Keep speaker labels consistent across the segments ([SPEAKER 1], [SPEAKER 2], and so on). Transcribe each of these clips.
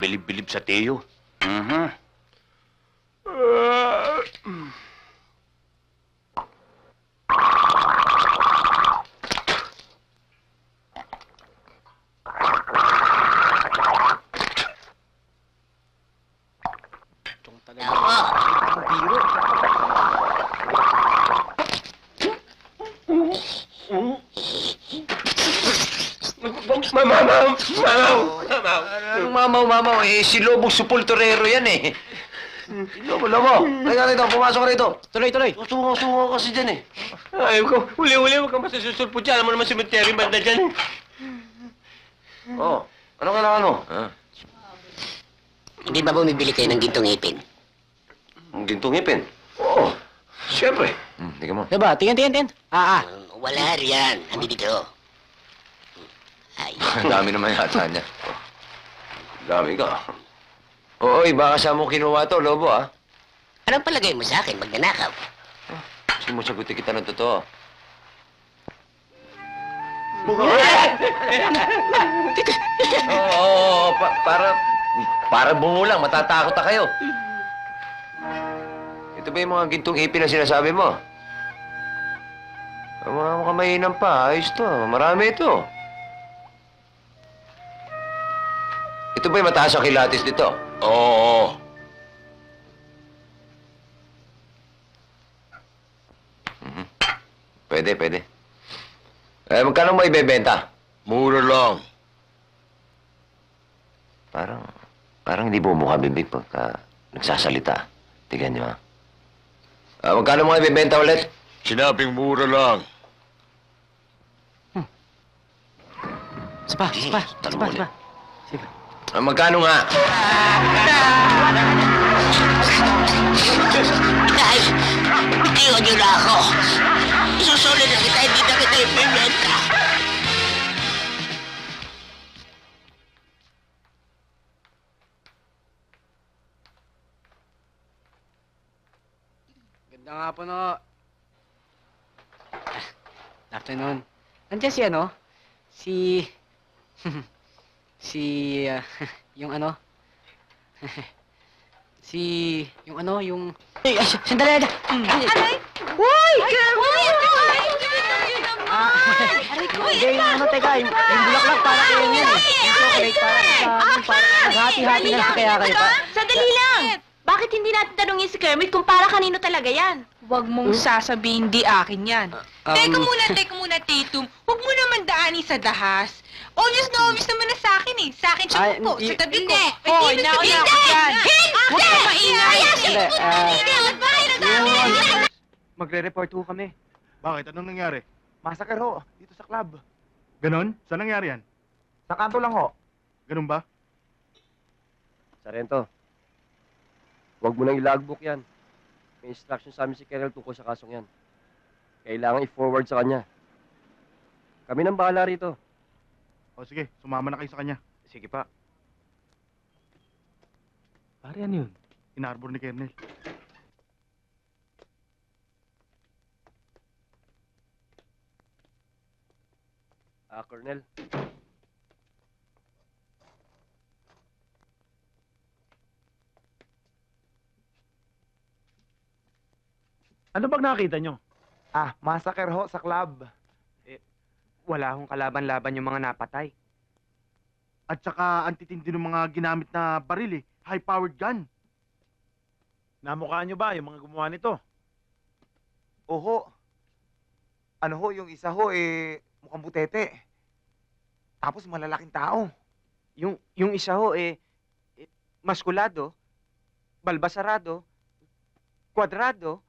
[SPEAKER 1] bilib-bilib sa Teo.
[SPEAKER 2] Anong mamaw? Eh, si Lobong Supultorero yan eh. Lobo! Teka rito, pumasok ka rito.
[SPEAKER 3] Tuloy.
[SPEAKER 2] Sungo kasi dyan eh.
[SPEAKER 1] Ayaw ko. Huli-huli, huwag kang masasusulpot dyan. Alam mo naman cemetery, banda dyan.
[SPEAKER 2] Oh, ano kailangan mo?
[SPEAKER 4] Hindi ba bumibili kayo ng gintong ipin?
[SPEAKER 2] Ang gintong ipin? Oo, siyempre. Tingnan mo.
[SPEAKER 3] Diba? Tingin.
[SPEAKER 4] Wala riyan. Andi dito. Ay.
[SPEAKER 2] Ang dami naman yata niya. Dami ka. Oy, baka sa mo kinuha to, Lobo, ah.
[SPEAKER 4] Anong palagay mo sa akin, magnanakaw?
[SPEAKER 2] Sumusagutin kita ng totoo. Oo, para bumulang, matatakot na kayo. Ito ba yung mga gintong ipin na sinasabi mo? Mga makamahinang pa, ayos to. Marami ito. Ito ba yung mataas ang kilatis dito?
[SPEAKER 1] Oo.
[SPEAKER 2] Pwede. Eh, magkano mo ibebenta?
[SPEAKER 1] Mura lang.
[SPEAKER 2] Parang hindi bumukha bibig pagka nagsasalita. Tignan niyo, ha? Magkano mo ibebenta ulit?
[SPEAKER 1] Sinabing mura lang.
[SPEAKER 3] Spa.
[SPEAKER 2] Magkano nga?
[SPEAKER 4] Ay! Iwan niyo na ako! Isusulit na kita, hindi na kita ipimenta!
[SPEAKER 3] Ganda nga po, no. Afternoon. Nandiyan si ano? Yung ano? Yung... Ay, sandali!
[SPEAKER 5] Aray! Uy! Kermit!
[SPEAKER 3] Hindi, yung ano, teka, yung bulaklak para kayo yun eh. Yung chocolate para sa amin, para maghati-hati na lang kaya kayo pa.
[SPEAKER 5] Sandali lang! Bakit hindi natin tanungin si Kermit kung para kanino talaga yan?
[SPEAKER 6] Huwag mong sasabihin di akin yan.
[SPEAKER 3] Um,
[SPEAKER 6] Teka muna, Tatum. Huwag mo naman daani sa dahas. Obvious naman na sa akin eh. Sa akin siya
[SPEAKER 3] Ay,
[SPEAKER 6] po, sa tabi ko.
[SPEAKER 5] Hoy,
[SPEAKER 6] Hindi!
[SPEAKER 5] nauna
[SPEAKER 6] Hindi!
[SPEAKER 5] ako dyan.
[SPEAKER 6] Huwag ka maingay.
[SPEAKER 3] Magre-report ho kami.
[SPEAKER 7] Bakit? Anong nangyari?
[SPEAKER 3] Massacre ho, dito sa club.
[SPEAKER 7] Ganon? Saan nangyari yan?
[SPEAKER 3] Sa kanto lang ho.
[SPEAKER 7] Ganon ba?
[SPEAKER 8] Sarento, huwag mo nang ilagbook yan. May instruction sa amin si Kerel tungkol sa kasong yan. Kailangan i-forward sa kanya. Kami nang bahala rito.
[SPEAKER 7] O sige, sumama na kayo sa kanya.
[SPEAKER 8] Sige pa.
[SPEAKER 7] Pare, ano yun? Inarbor ni Kernel.
[SPEAKER 8] Colonel.
[SPEAKER 7] Ano bang nakita nyo?
[SPEAKER 3] Massacre ho sa club. Wala hong kalaban-laban yung mga napatay.
[SPEAKER 7] At saka antitindi ng mga ginamit na baril eh. High-powered gun.
[SPEAKER 9] Namukha nyo ba yung mga gumawa nito?
[SPEAKER 10] Oho. Ano ho, yung isa ho, mukhang butete. Tapos malalaking tao.
[SPEAKER 3] Yung isa ho, maskulado, balbasarado, kwadrado.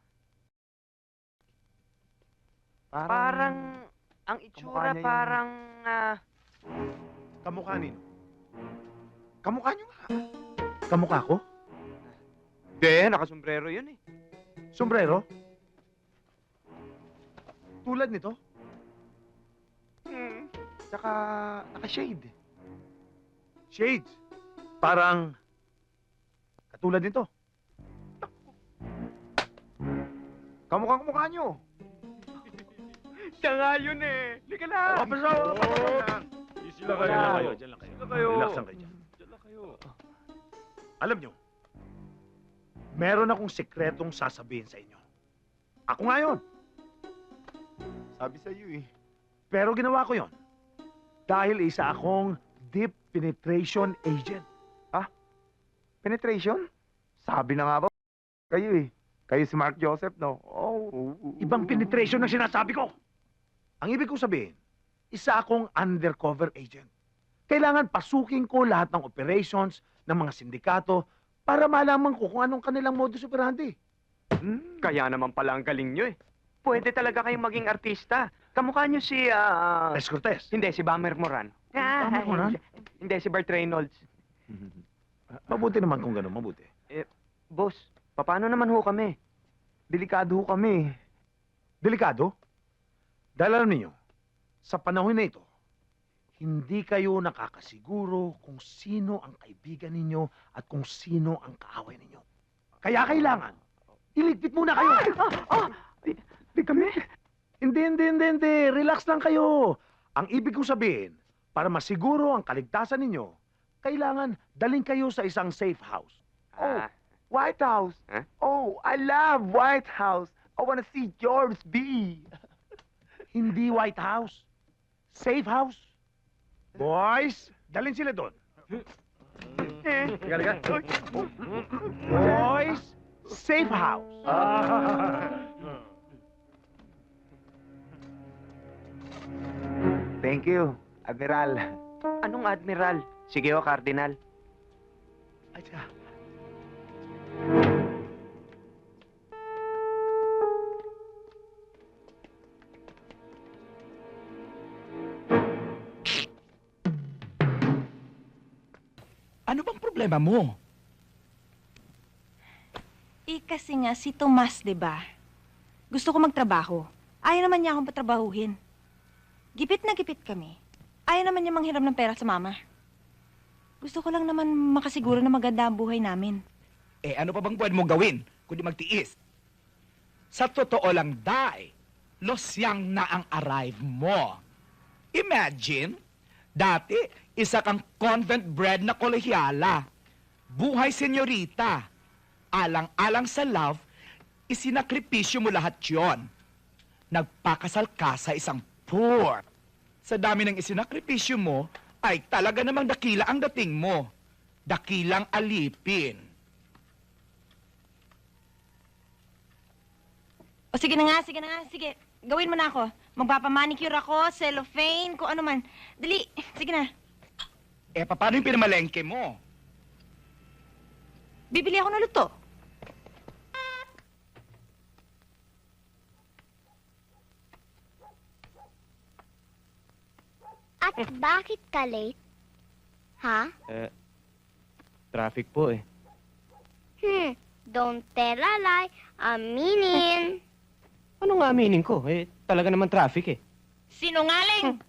[SPEAKER 3] Parang ang itsura
[SPEAKER 10] kamukha niya yung-
[SPEAKER 3] parang,
[SPEAKER 9] Kamukha nino?
[SPEAKER 10] Kamukha nyo nga.
[SPEAKER 9] Kamukha ko?
[SPEAKER 3] Hindi, nakasombrero yun eh.
[SPEAKER 9] Sombrero? Tulad nito?
[SPEAKER 10] Tsaka naka-shade.
[SPEAKER 9] Shades. Parang katulad nito.
[SPEAKER 10] Kamukha nyo.
[SPEAKER 3] Siya nga yun eh. Lika na!
[SPEAKER 9] Papasaw! Easy lang kayo, diyan lang kayo.
[SPEAKER 3] Diyan lang kayo.
[SPEAKER 9] Relax lang kayo dyan. Diyan lang kayo. Alam nyo, meron akong sekretong sasabihin sa inyo. Ako nga yun.
[SPEAKER 10] Sabi sa iyo eh.
[SPEAKER 9] Pero ginawa ko yon dahil isa akong deep penetration agent.
[SPEAKER 10] Penetration? Sabi na nga ba? Kayo eh. Kayo si Mark Joseph, no? Oh.
[SPEAKER 9] Ibang penetration ang sinasabi ko. Ang ibig kong sabihin, isa akong undercover agent. Kailangan pasukin ko lahat ng operations ng mga sindikato para malaman ko kung anong kanilang modus operandi.
[SPEAKER 3] Kaya naman pala ang galing nyo eh. Pwede talaga kayong maging artista. Kamukha nyo si,
[SPEAKER 9] Tess Cortez.
[SPEAKER 3] Hindi, si Bummer Moran.
[SPEAKER 9] Bummer Moran?
[SPEAKER 3] Hindi, si Burt Reynolds.
[SPEAKER 9] Mabuti naman kung gano'n, mabuti.
[SPEAKER 3] Boss, paano naman ho kami?
[SPEAKER 10] Delikado ho kami.
[SPEAKER 9] Delikado? Dahil alam niyo, sa panahon na ito, hindi kayo nakakasiguro kung sino ang kaibigan ninyo at kung sino ang kaaway ninyo. Kaya kailangan, iligpit muna kayo.
[SPEAKER 3] Di kami.
[SPEAKER 9] Hindi. Relax lang kayo. Ang ibig kong sabihin, para masiguro ang kaligtasan ninyo, kailangan daling kayo sa isang safe house.
[SPEAKER 10] White House.
[SPEAKER 3] Huh?
[SPEAKER 10] Oh, I love White House. I wanna see George B.
[SPEAKER 9] Hindi White House. Safe house. Boys, dalhin sila doon. Boys, safe house.
[SPEAKER 10] Thank you, Admiral.
[SPEAKER 3] Anong admiral? Sige ho, Cardinal.
[SPEAKER 9] Ay, teka.
[SPEAKER 11] Ano bang problema mo?
[SPEAKER 5] Kasi nga si Tomas, di ba? Gusto ko magtrabaho. Ayaw naman niya akong patrabahuhin. Gipit na gipit kami. Ayaw naman niya manghiram ng pera sa mama. Gusto ko lang naman makasiguro na maganda ang buhay namin.
[SPEAKER 11] Ano pa bang pwede mong gawin kundi magtiis? Sa totoo lang, Day, losyang na ang arrive mo. Imagine, dati, isa kang convent-bred na kolehyala. Buhay senyorita. Alang-alang sa love, isinakripisyo mo lahat yon. Nagpakasal ka sa isang poor. Sa dami ng isinakripisyo mo, ay talaga namang dakila ang dating mo. Dakilang alipin.
[SPEAKER 5] O sige na nga, sige. Gawin mo na ako. Magpapamanicure ako, cellophane, kung ano man. Dali, sige na.
[SPEAKER 11] Paano yung pinamalengke mo?
[SPEAKER 5] Bibili ako ng luto.
[SPEAKER 12] At bakit ka late? Ha?
[SPEAKER 3] Traffic po eh.
[SPEAKER 12] Don't tell a lie. Aminin.
[SPEAKER 3] Ano nga aminin ko? Talaga naman traffic eh.
[SPEAKER 5] Sinungaling!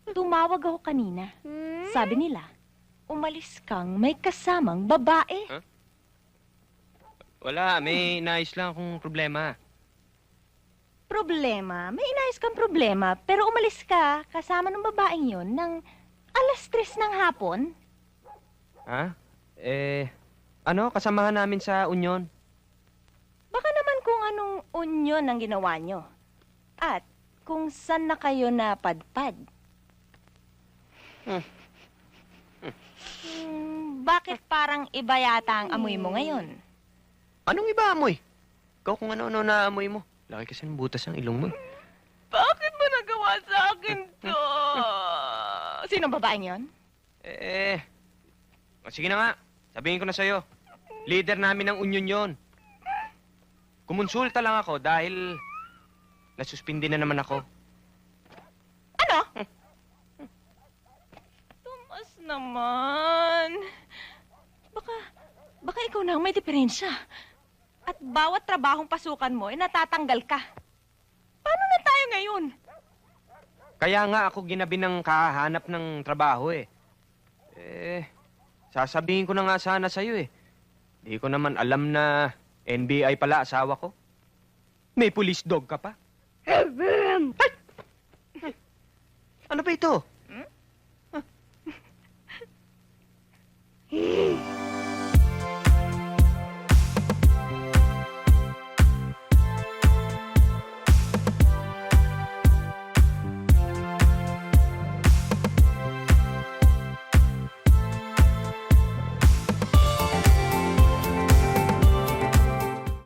[SPEAKER 5] Tumawag ako kanina. Sabi nila, umalis kang may kasamang babae.
[SPEAKER 1] Huh? Wala, may nais lang akong problema.
[SPEAKER 5] Problema? May inayos kang problema, pero umalis ka kasama ng babaeng yon ng 3:00 ng hapon.
[SPEAKER 3] Ha? Kasamahan namin sa Union.
[SPEAKER 5] Baka naman kung anong union ang ginawa nyo. At kung saan na kayo napadpad. Bakit parang iba yata ang amoy mo ngayon?
[SPEAKER 3] Anong iba amoy? Ikaw kung ano-ano na amoy mo. Laki kasi ng butas ang ilong mo.
[SPEAKER 5] Bakit mo nagawa sa akin to? Sino ang babaeng yon?
[SPEAKER 3] Sige na nga. Sabihin ko na sa'yo. Leader namin ng union yon. Kumonsulta lang ako dahil nasuspindi na naman ako.
[SPEAKER 5] Ano? Tumas naman. Baka ikaw na ang may diferensya. At bawat trabahong pasukan mo, natatanggal ka. Paano na tayo ngayon?
[SPEAKER 3] Kaya nga ako ginabi ng kahanap ng trabaho eh. Sasabihin ko na nga sana sa'yo eh. Di ko naman alam na NBI pala asawa ko. May police dog ka pa. Ay! Ano ba ito?